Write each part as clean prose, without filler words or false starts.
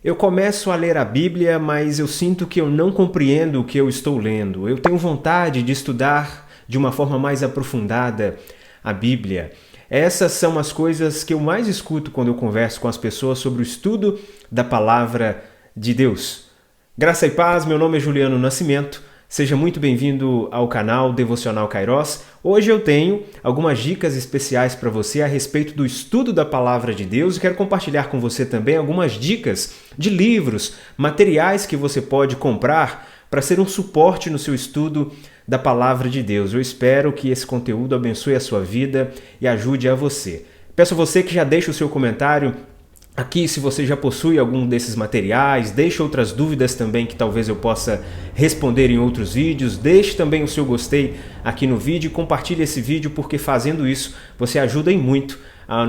Eu começo a ler a Bíblia, mas eu sinto que eu não compreendo o que eu estou lendo. Eu tenho vontade de estudar de uma forma mais aprofundada a Bíblia. Essas são as coisas que eu mais escuto quando eu converso com as pessoas sobre o estudo da Palavra de Deus. Graça e paz, meu nome é Juliano Nascimento. Seja muito bem-vindo ao canal Devocional Kairos. Hoje eu tenho algumas dicas especiais para você a respeito do estudo da Palavra de Deus e quero compartilhar com você também algumas dicas de livros, materiais que você pode comprar para ser um suporte no seu estudo da Palavra de Deus. Eu espero que esse conteúdo abençoe a sua vida e ajude a você. Peço a você que já deixe o seu comentário aqui, se você já possui algum desses materiais, deixe outras dúvidas também que talvez eu possa responder em outros vídeos, deixe também o seu gostei aqui no vídeo e compartilhe esse vídeo, porque fazendo isso você ajuda em muito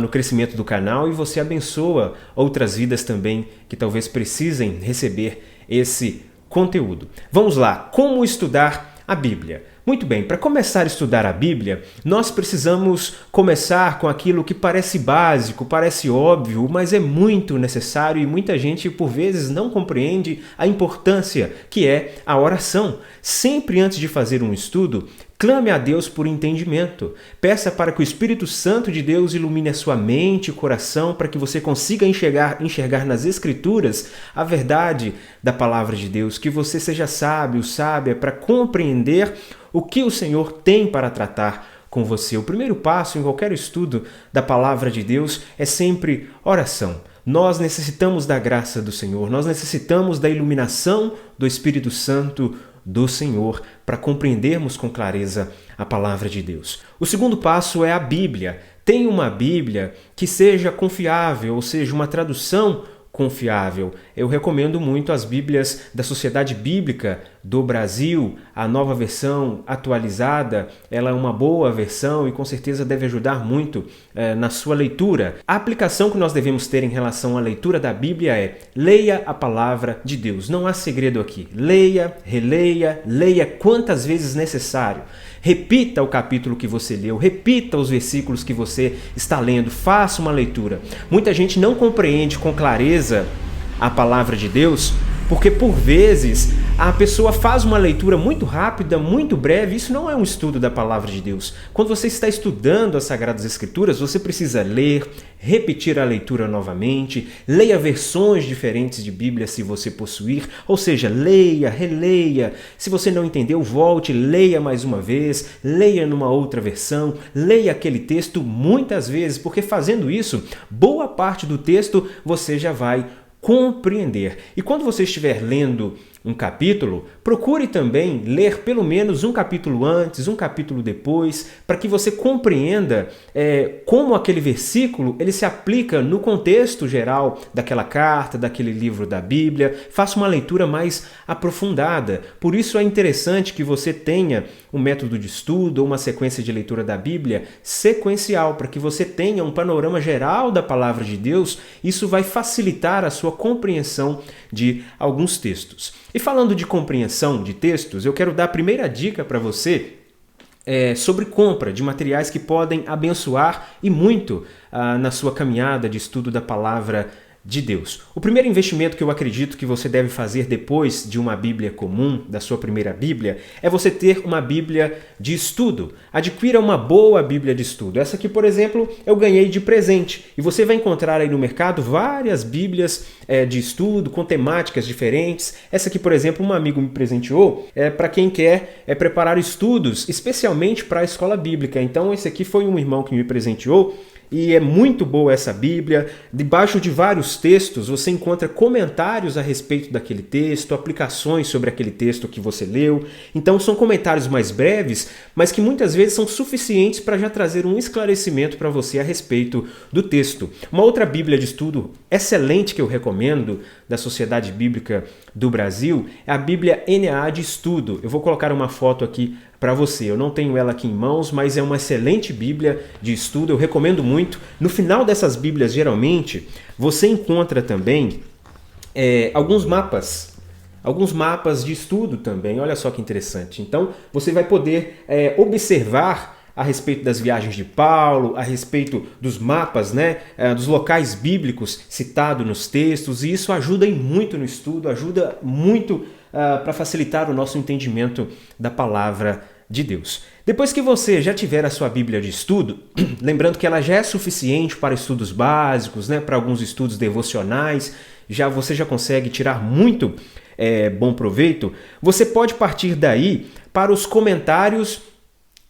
no crescimento do canal e você abençoa outras vidas também que talvez precisem receber esse conteúdo. Vamos lá, como estudar a Bíblia? Muito bem, para começar a estudar a Bíblia, nós precisamos começar com aquilo que parece básico, parece óbvio, mas é muito necessário e muita gente, por vezes, não compreende a importância que é a oração. Sempre antes de fazer um estudo, clame a Deus por entendimento. Peça para que o Espírito Santo de Deus ilumine a sua mente e coração para que você consiga enxergar nas Escrituras a verdade da Palavra de Deus, que você seja sábio, sábia para compreender o que o Senhor tem para tratar com você. O primeiro passo em qualquer estudo da Palavra de Deus é sempre oração. Nós necessitamos da graça do Senhor, nós necessitamos da iluminação do Espírito Santo do Senhor para compreendermos com clareza a Palavra de Deus. O segundo passo é a Bíblia. Tenha uma Bíblia que seja confiável, ou seja, uma tradução confiável. Eu recomendo muito as Bíblias da Sociedade Bíblica do Brasil, a nova versão atualizada, ela é uma boa versão e com certeza deve ajudar muito na sua leitura. A aplicação que nós devemos ter em relação à leitura da Bíblia é: leia a Palavra de Deus. Não há segredo aqui. Leia, releia, leia quantas vezes necessário. Repita o capítulo que você leu, repita os versículos que você está lendo, faça uma leitura. Muita gente não compreende com clareza a Palavra de Deus, porque por vezes a pessoa faz uma leitura muito rápida, muito breve. Isso não é um estudo da Palavra de Deus. Quando você está estudando as Sagradas Escrituras, você precisa ler, repetir a leitura novamente, leia versões diferentes de Bíblia se você possuir, ou seja, leia, releia. Se você não entendeu, volte, leia mais uma vez, leia numa outra versão, leia aquele texto muitas vezes, porque fazendo isso, boa parte do texto você já vai compreender. E quando você estiver lendo um capítulo, procure também ler pelo menos um capítulo antes, um capítulo depois, para que você compreenda como aquele versículo ele se aplica no contexto geral daquela carta, daquele livro da Bíblia. Faça uma leitura mais aprofundada. Por isso é interessante que você tenha um método de estudo ou uma sequência de leitura da Bíblia sequencial, para que você tenha um panorama geral da Palavra de Deus. Isso vai facilitar a sua compreensão de alguns textos. E falando de compreensão de textos, eu quero dar a primeira dica para você sobre compra de materiais que podem abençoar e muito na sua caminhada de estudo da Palavra de Deus. O primeiro investimento que eu acredito que você deve fazer depois de uma Bíblia comum, da sua primeira Bíblia, é você ter uma Bíblia de estudo. Adquira uma boa Bíblia de estudo. Essa aqui, por exemplo, eu ganhei de presente. E você vai encontrar aí no mercado várias Bíblias de estudo com temáticas diferentes. Essa aqui, por exemplo, um amigo me presenteou para quem quer preparar estudos, especialmente para a escola bíblica. Então, esse aqui foi um irmão que me presenteou. E é muito boa essa Bíblia. Debaixo de vários textos você encontra comentários a respeito daquele texto, aplicações sobre aquele texto que você leu. Então são comentários mais breves, mas que muitas vezes são suficientes para já trazer um esclarecimento para você a respeito do texto. Uma outra Bíblia de estudo excelente que eu recomendo da Sociedade Bíblica do Brasil é a Bíblia NAA de Estudo. Eu vou colocar uma foto aqui para você. Eu não tenho ela aqui em mãos, mas é uma excelente Bíblia de estudo, eu recomendo muito. No final dessas Bíblias, geralmente, você encontra também alguns mapas de estudo também. Olha só que interessante. Então, você vai poder observar a respeito das viagens de Paulo, a respeito dos mapas, né, dos locais bíblicos citados nos textos, e isso ajuda muito no estudo, ajuda muito para facilitar o nosso entendimento da palavra de Deus. Depois que você já tiver a sua Bíblia de estudo, lembrando que ela já é suficiente para estudos básicos, né, para alguns estudos devocionais, você já consegue tirar muito bom proveito, você pode partir daí para os comentários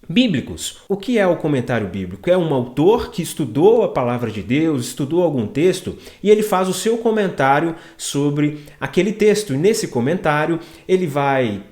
bíblicos. O que é o comentário bíblico? É um autor que estudou a palavra de Deus, estudou algum texto e ele faz o seu comentário sobre aquele texto. E nesse comentário ele vai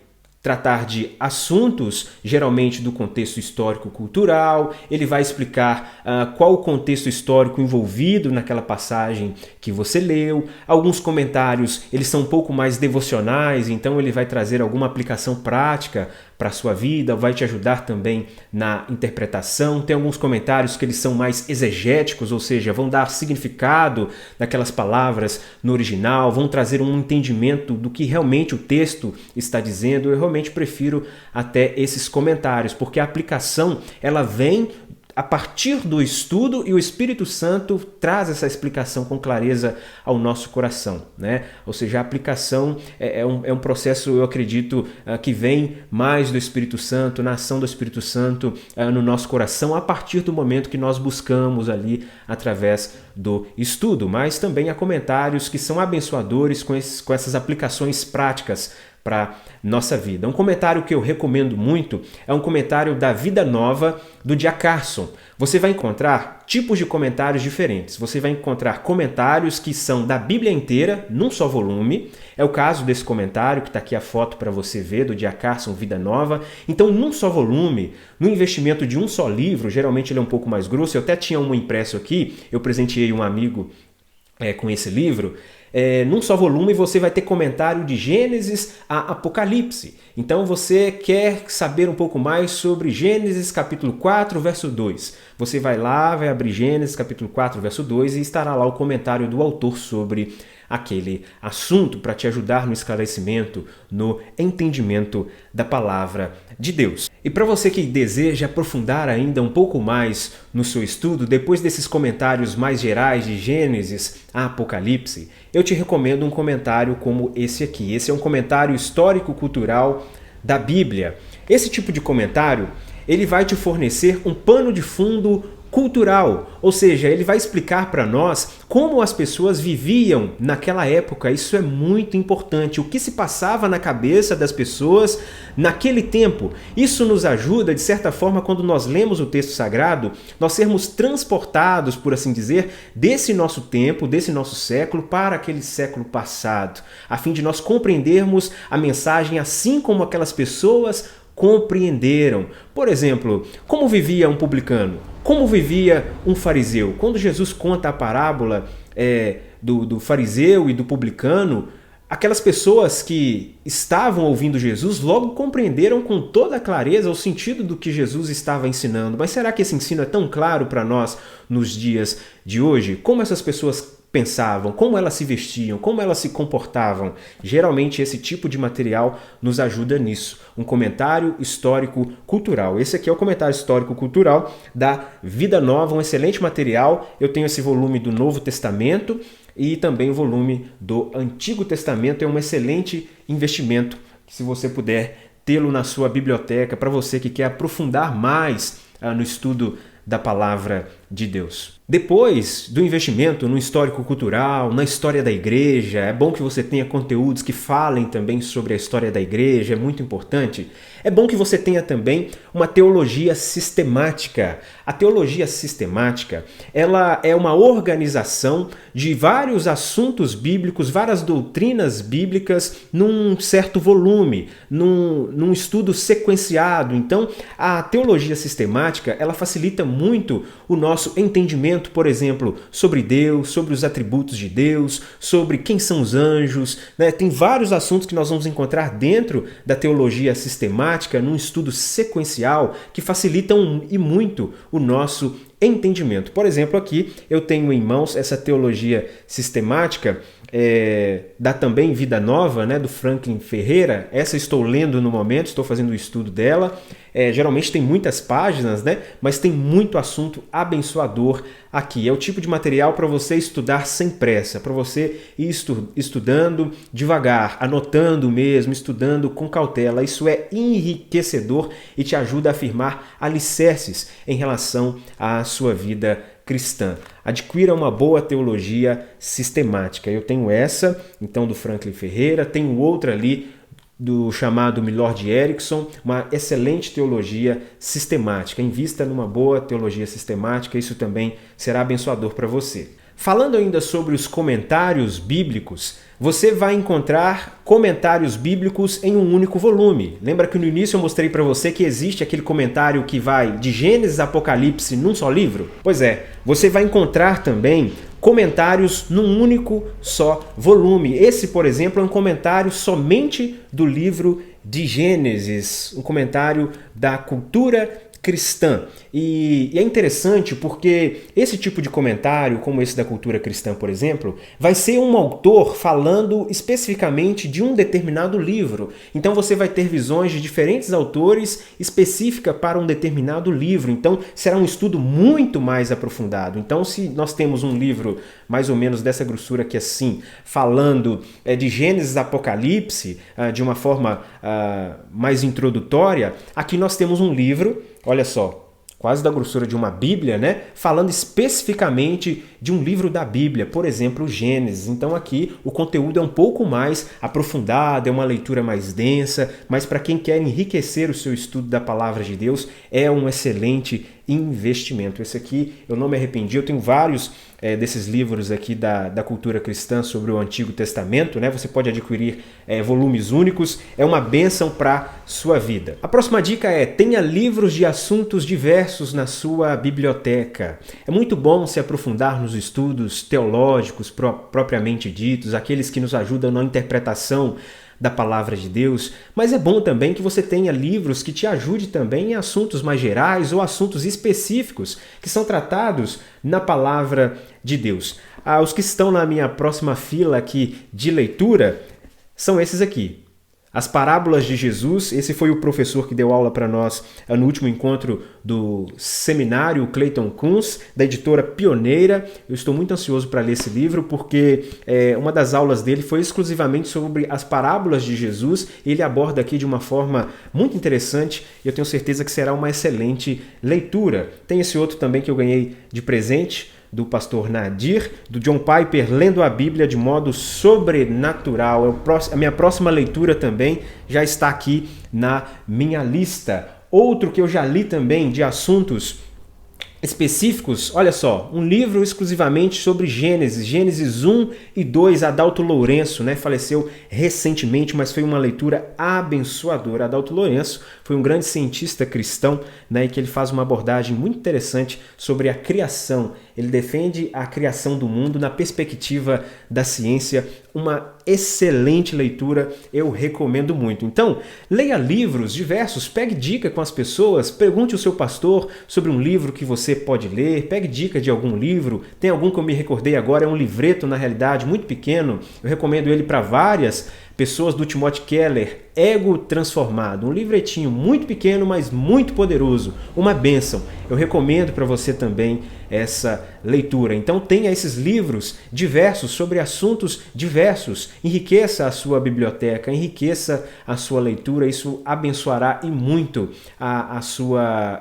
tratar de assuntos, geralmente do contexto histórico-cultural, ele vai explicar qual o contexto histórico envolvido naquela passagem que você leu. Alguns comentários eles são um pouco mais devocionais, então ele vai trazer alguma aplicação prática para a sua vida, vai te ajudar também na interpretação. Tem alguns comentários que eles são mais exegéticos, ou seja, vão dar significado naquelas palavras no original, vão trazer um entendimento do que realmente o texto está dizendo. Eu realmente prefiro até esses comentários, porque a aplicação ela vem a partir do estudo e o Espírito Santo traz essa explicação com clareza ao nosso coração, né? Ou seja, a aplicação é um processo, eu acredito, que vem mais do Espírito Santo, na ação do Espírito Santo no nosso coração, a partir do momento que nós buscamos ali através do estudo. Mas também há comentários que são abençoadores com essas aplicações práticas para nossa vida. Um comentário que eu recomendo muito é um comentário da Vida Nova do D.A. Carson. Você vai encontrar tipos de comentários diferentes. Você vai encontrar comentários que são da Bíblia inteira, num só volume. É o caso desse comentário, que está aqui a foto para você ver, do D.A. Carson, Vida Nova. Então, num só volume, no investimento de um só livro, geralmente ele é um pouco mais grosso. Eu até tinha um impresso aqui, eu presenteei um amigo com esse livro. Num só volume você vai ter comentário de Gênesis a Apocalipse. Então você quer saber um pouco mais sobre Gênesis capítulo 4, verso 2. Você vai lá, vai abrir Gênesis capítulo 4, verso 2 e estará lá o comentário do autor sobre aquele assunto para te ajudar no esclarecimento, no entendimento da palavra de Deus. E para você que deseja aprofundar ainda um pouco mais no seu estudo, depois desses comentários mais gerais de Gênesis a Apocalipse, eu te recomendo um comentário como esse aqui. Esse é um comentário histórico-cultural da Bíblia. Esse tipo de comentário, ele vai te fornecer um pano de fundo cultural, ou seja, ele vai explicar para nós como as pessoas viviam naquela época. Isso é muito importante, o que se passava na cabeça das pessoas naquele tempo. Isso nos ajuda, de certa forma, quando nós lemos o texto sagrado, nós sermos transportados, por assim dizer, desse nosso tempo, desse nosso século, para aquele século passado, a fim de nós compreendermos a mensagem assim como aquelas pessoas compreenderam. Por exemplo, como vivia um publicano? Como vivia um fariseu? Quando Jesus conta a parábola do fariseu e do publicano, aquelas pessoas que estavam ouvindo Jesus logo compreenderam com toda a clareza o sentido do que Jesus estava ensinando. Mas será que esse ensino é tão claro para nós nos dias de hoje? Como essas pessoas pensavam, como elas se vestiam, como elas se comportavam? Geralmente esse tipo de material nos ajuda nisso. Um comentário histórico-cultural. Esse aqui é o comentário histórico-cultural da Vida Nova, um excelente material. Eu tenho esse volume do Novo Testamento e também o volume do Antigo Testamento. É um excelente investimento, se você puder tê-lo na sua biblioteca, para você que quer aprofundar mais no estudo da palavra de Deus. Depois do investimento no histórico-cultural, na história da igreja, é bom que você tenha conteúdos que falem também sobre a história da igreja, é muito importante. É bom que você tenha também uma teologia sistemática. A teologia sistemática, ela é uma organização de vários assuntos bíblicos, várias doutrinas bíblicas num certo volume, num estudo sequenciado. Então, a teologia sistemática, ela facilita muito o nosso entendimento, por exemplo, sobre Deus, sobre os atributos de Deus, sobre quem são os anjos, né? Tem vários assuntos que nós vamos encontrar dentro da teologia sistemática, num estudo sequencial, que facilitam e muito o nosso entendimento. Por exemplo, aqui eu tenho em mãos essa teologia sistemática da também Vida Nova, né, do Franklin Ferreira. Essa estou lendo no momento, estou fazendo o estudo dela. Geralmente tem muitas páginas, né, mas tem muito assunto abençoador aqui. É o tipo de material para você estudar sem pressa, para você ir estudando devagar, anotando mesmo, estudando com cautela. Isso é enriquecedor e te ajuda a afirmar alicerces em relação à sua vida cristã. Adquira uma boa teologia sistemática. Eu tenho essa, então, do Franklin Ferreira, tenho outra ali do chamado Milord Erickson, uma excelente teologia sistemática. Invista numa boa teologia sistemática, isso também será abençoador para você. Falando ainda sobre os comentários bíblicos, você vai encontrar comentários bíblicos em um único volume. Lembra que no início eu mostrei para você que existe aquele comentário que vai de Gênesis a Apocalipse num só livro? Pois é, você vai encontrar também comentários num único só volume. Esse, por exemplo, é um comentário somente do livro de Gênesis, um comentário da cultura cristã. E é interessante porque esse tipo de comentário, como esse da cultura cristã, por exemplo, vai ser um autor falando especificamente de um determinado livro. Então você vai ter visões de diferentes autores específicas para um determinado livro. Então será um estudo muito mais aprofundado. Então, se nós temos um livro mais ou menos dessa grossura aqui assim, falando de Gênesis a Apocalipse de uma forma mais introdutória, aqui nós temos um livro, olha só, quase da grossura de uma Bíblia, né? Falando especificamente de um livro da Bíblia, por exemplo, Gênesis. Então aqui o conteúdo é um pouco mais aprofundado, é uma leitura mais densa, mas para quem quer enriquecer o seu estudo da Palavra de Deus, é um excelente investimento. Esse aqui eu não me arrependi, eu tenho vários desses livros aqui da cultura cristã sobre o Antigo Testamento, né? Você pode adquirir volumes únicos, é uma bênção para sua vida. A próxima dica é: tenha livros de assuntos diversos na sua biblioteca. É muito bom se aprofundar nos estudos teológicos propriamente ditos, aqueles que nos ajudam na interpretação da palavra de Deus, mas é bom também que você tenha livros que te ajudem também em assuntos mais gerais ou assuntos específicos que são tratados na palavra de Deus. Os que estão na minha próxima fila aqui de leitura são esses aqui. As Parábolas de Jesus, esse foi o professor que deu aula para nós no último encontro do seminário, o Clayton Kunz, da editora Pioneira. Eu estou muito ansioso para ler esse livro, porque uma das aulas dele foi exclusivamente sobre as parábolas de Jesus. Ele aborda aqui de uma forma muito interessante e eu tenho certeza que será uma excelente leitura. Tem esse outro também que eu ganhei de presente, do pastor Nadir, do John Piper, lendo a Bíblia de modo sobrenatural. A minha próxima leitura também já está aqui na minha lista. Outro que eu já li também de assuntos específicos, olha só, um livro exclusivamente sobre Gênesis, Gênesis 1 e 2, Adalto Lourenço, né, faleceu recentemente, mas foi uma leitura abençoadora. Adalto Lourenço foi um grande cientista cristão, né, e que ele faz uma abordagem muito interessante sobre a criação. Ele defende a criação do mundo na perspectiva da ciência. Uma excelente leitura, eu recomendo muito. Então, leia livros diversos, pegue dica com as pessoas, pergunte ao seu pastor sobre um livro que você pode ler, pegue dica de algum livro. Tem algum que eu me recordei agora, é um livreto, na realidade, muito pequeno. Eu recomendo ele para várias pessoas, do Timothy Keller, Ego Transformado. Um livretinho muito pequeno, mas muito poderoso. Uma bênção. Eu recomendo para você também essa leitura. Então tenha esses livros diversos sobre assuntos diversos. Enriqueça a sua biblioteca, enriqueça a sua leitura. Isso abençoará e muito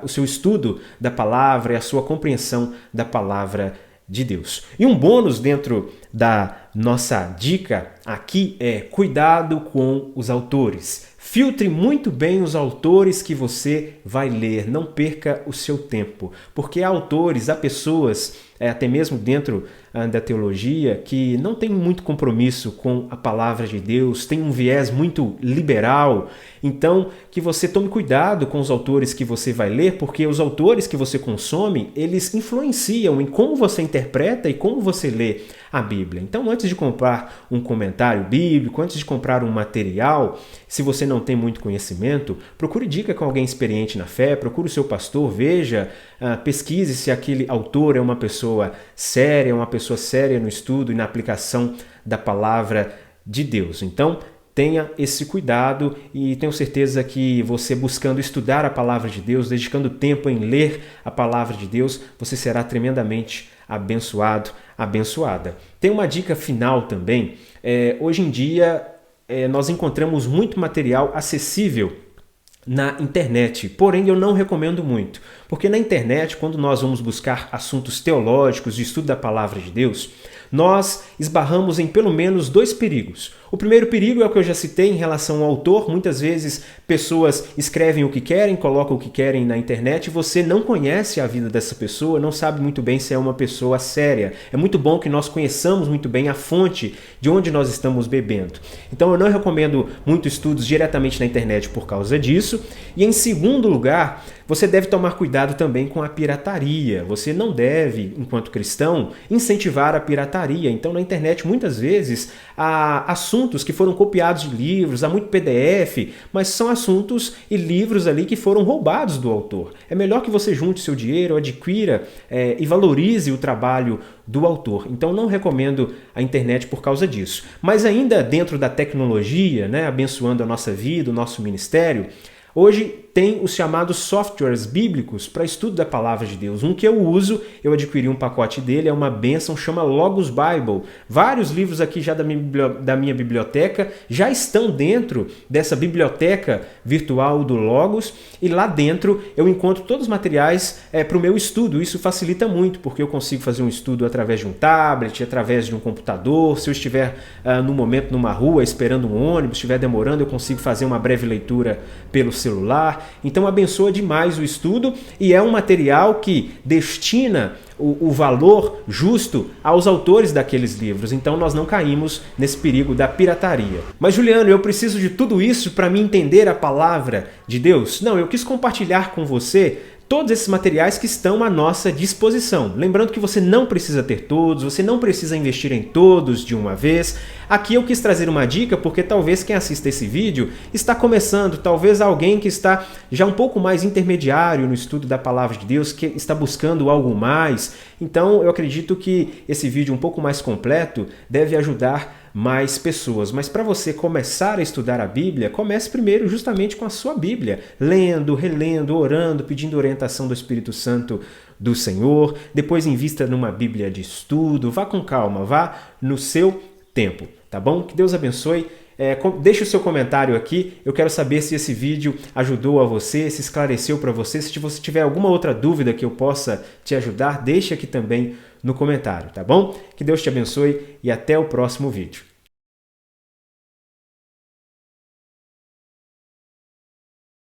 o seu estudo da palavra e a sua compreensão da palavra de Deus. E um bônus dentro da nossa dica aqui é: cuidado com os autores. Filtre muito bem os autores que você vai ler, não perca o seu tempo, porque há autores, há pessoas, até mesmo dentro da teologia, que não tem muito compromisso com a palavra de Deus, tem um viés muito liberal. Então, que você tome cuidado com os autores que você vai ler, porque os autores que você consome, eles influenciam em como você interpreta e como você lê a Bíblia. Então, antes de comprar um comentário bíblico, antes de comprar um material, se você não tem muito conhecimento, procure dica com alguém experiente na fé, procure o seu pastor, veja, pesquise se aquele autor é uma pessoa séria no estudo e na aplicação da palavra de Deus. Então, tenha esse cuidado e tenho certeza que você buscando estudar a palavra de Deus, dedicando tempo em ler a palavra de Deus, você será tremendamente abençoado, abençoada. Tem uma dica final também. Hoje em dia, nós encontramos muito material acessível na internet, porém eu não recomendo muito, porque na internet, quando nós vamos buscar assuntos teológicos de estudo da palavra de Deus, nós esbarramos em pelo menos 2 perigos. O primeiro perigo é o que eu já citei em relação ao autor. Muitas vezes pessoas escrevem o que querem, colocam o que querem na internet e você não conhece a vida dessa pessoa, não sabe muito bem se é uma pessoa séria. É muito bom que nós conheçamos muito bem a fonte de onde nós estamos bebendo. Então eu não recomendo muito estudos diretamente na internet por causa disso. E em segundo lugar, você deve tomar cuidado também com a pirataria. Você não deve, enquanto cristão, incentivar a pirataria. Então, na internet, muitas vezes, há assuntos que foram copiados de livros, há muito PDF, mas são assuntos e livros ali que foram roubados do autor. É melhor que você junte seu dinheiro, adquira e valorize o trabalho do autor. Então, não recomendo a internet por causa disso. Mas ainda dentro da tecnologia, abençoando a nossa vida, o nosso ministério, hoje tem os chamados softwares bíblicos para estudo da palavra de Deus. Um que eu uso, eu adquiri um pacote dele, é uma bênção, chama Logos Bible. Vários livros aqui já da minha biblioteca já estão dentro dessa biblioteca virtual do Logos e lá dentro eu encontro todos os materiais para o meu estudo. Isso facilita muito, porque eu consigo fazer um estudo através de um tablet, através de um computador. Se eu estiver no momento numa rua esperando um ônibus, estiver demorando, eu consigo fazer uma breve leitura pelo celular. Então abençoa demais o estudo e é um material que destina o valor justo aos autores daqueles livros. Então nós não caímos nesse perigo da pirataria. Mas Juliano, eu preciso de tudo isso para me entender a palavra de Deus? Não, eu quis compartilhar com você todos esses materiais que estão à nossa disposição. Lembrando que você não precisa ter todos, você não precisa investir em todos de uma vez. Aqui eu quis trazer uma dica porque talvez quem assista esse vídeo está começando, talvez alguém que está já um pouco mais intermediário no estudo da palavra de Deus, que está buscando algo mais. Então eu acredito que esse vídeo um pouco mais completo deve ajudar mais pessoas. Mas para você começar a estudar a Bíblia, comece primeiro justamente com a sua Bíblia, lendo, relendo, orando, pedindo orientação do Espírito Santo do Senhor. Depois invista numa Bíblia de estudo, vá com calma, vá no seu tempo, tá bom? Que Deus abençoe. Deixe o seu comentário aqui, eu quero saber se esse vídeo ajudou a você, se esclareceu para você. Se você tiver alguma outra dúvida que eu possa te ajudar, deixe aqui também no comentário, tá bom? Que Deus te abençoe e até o próximo vídeo.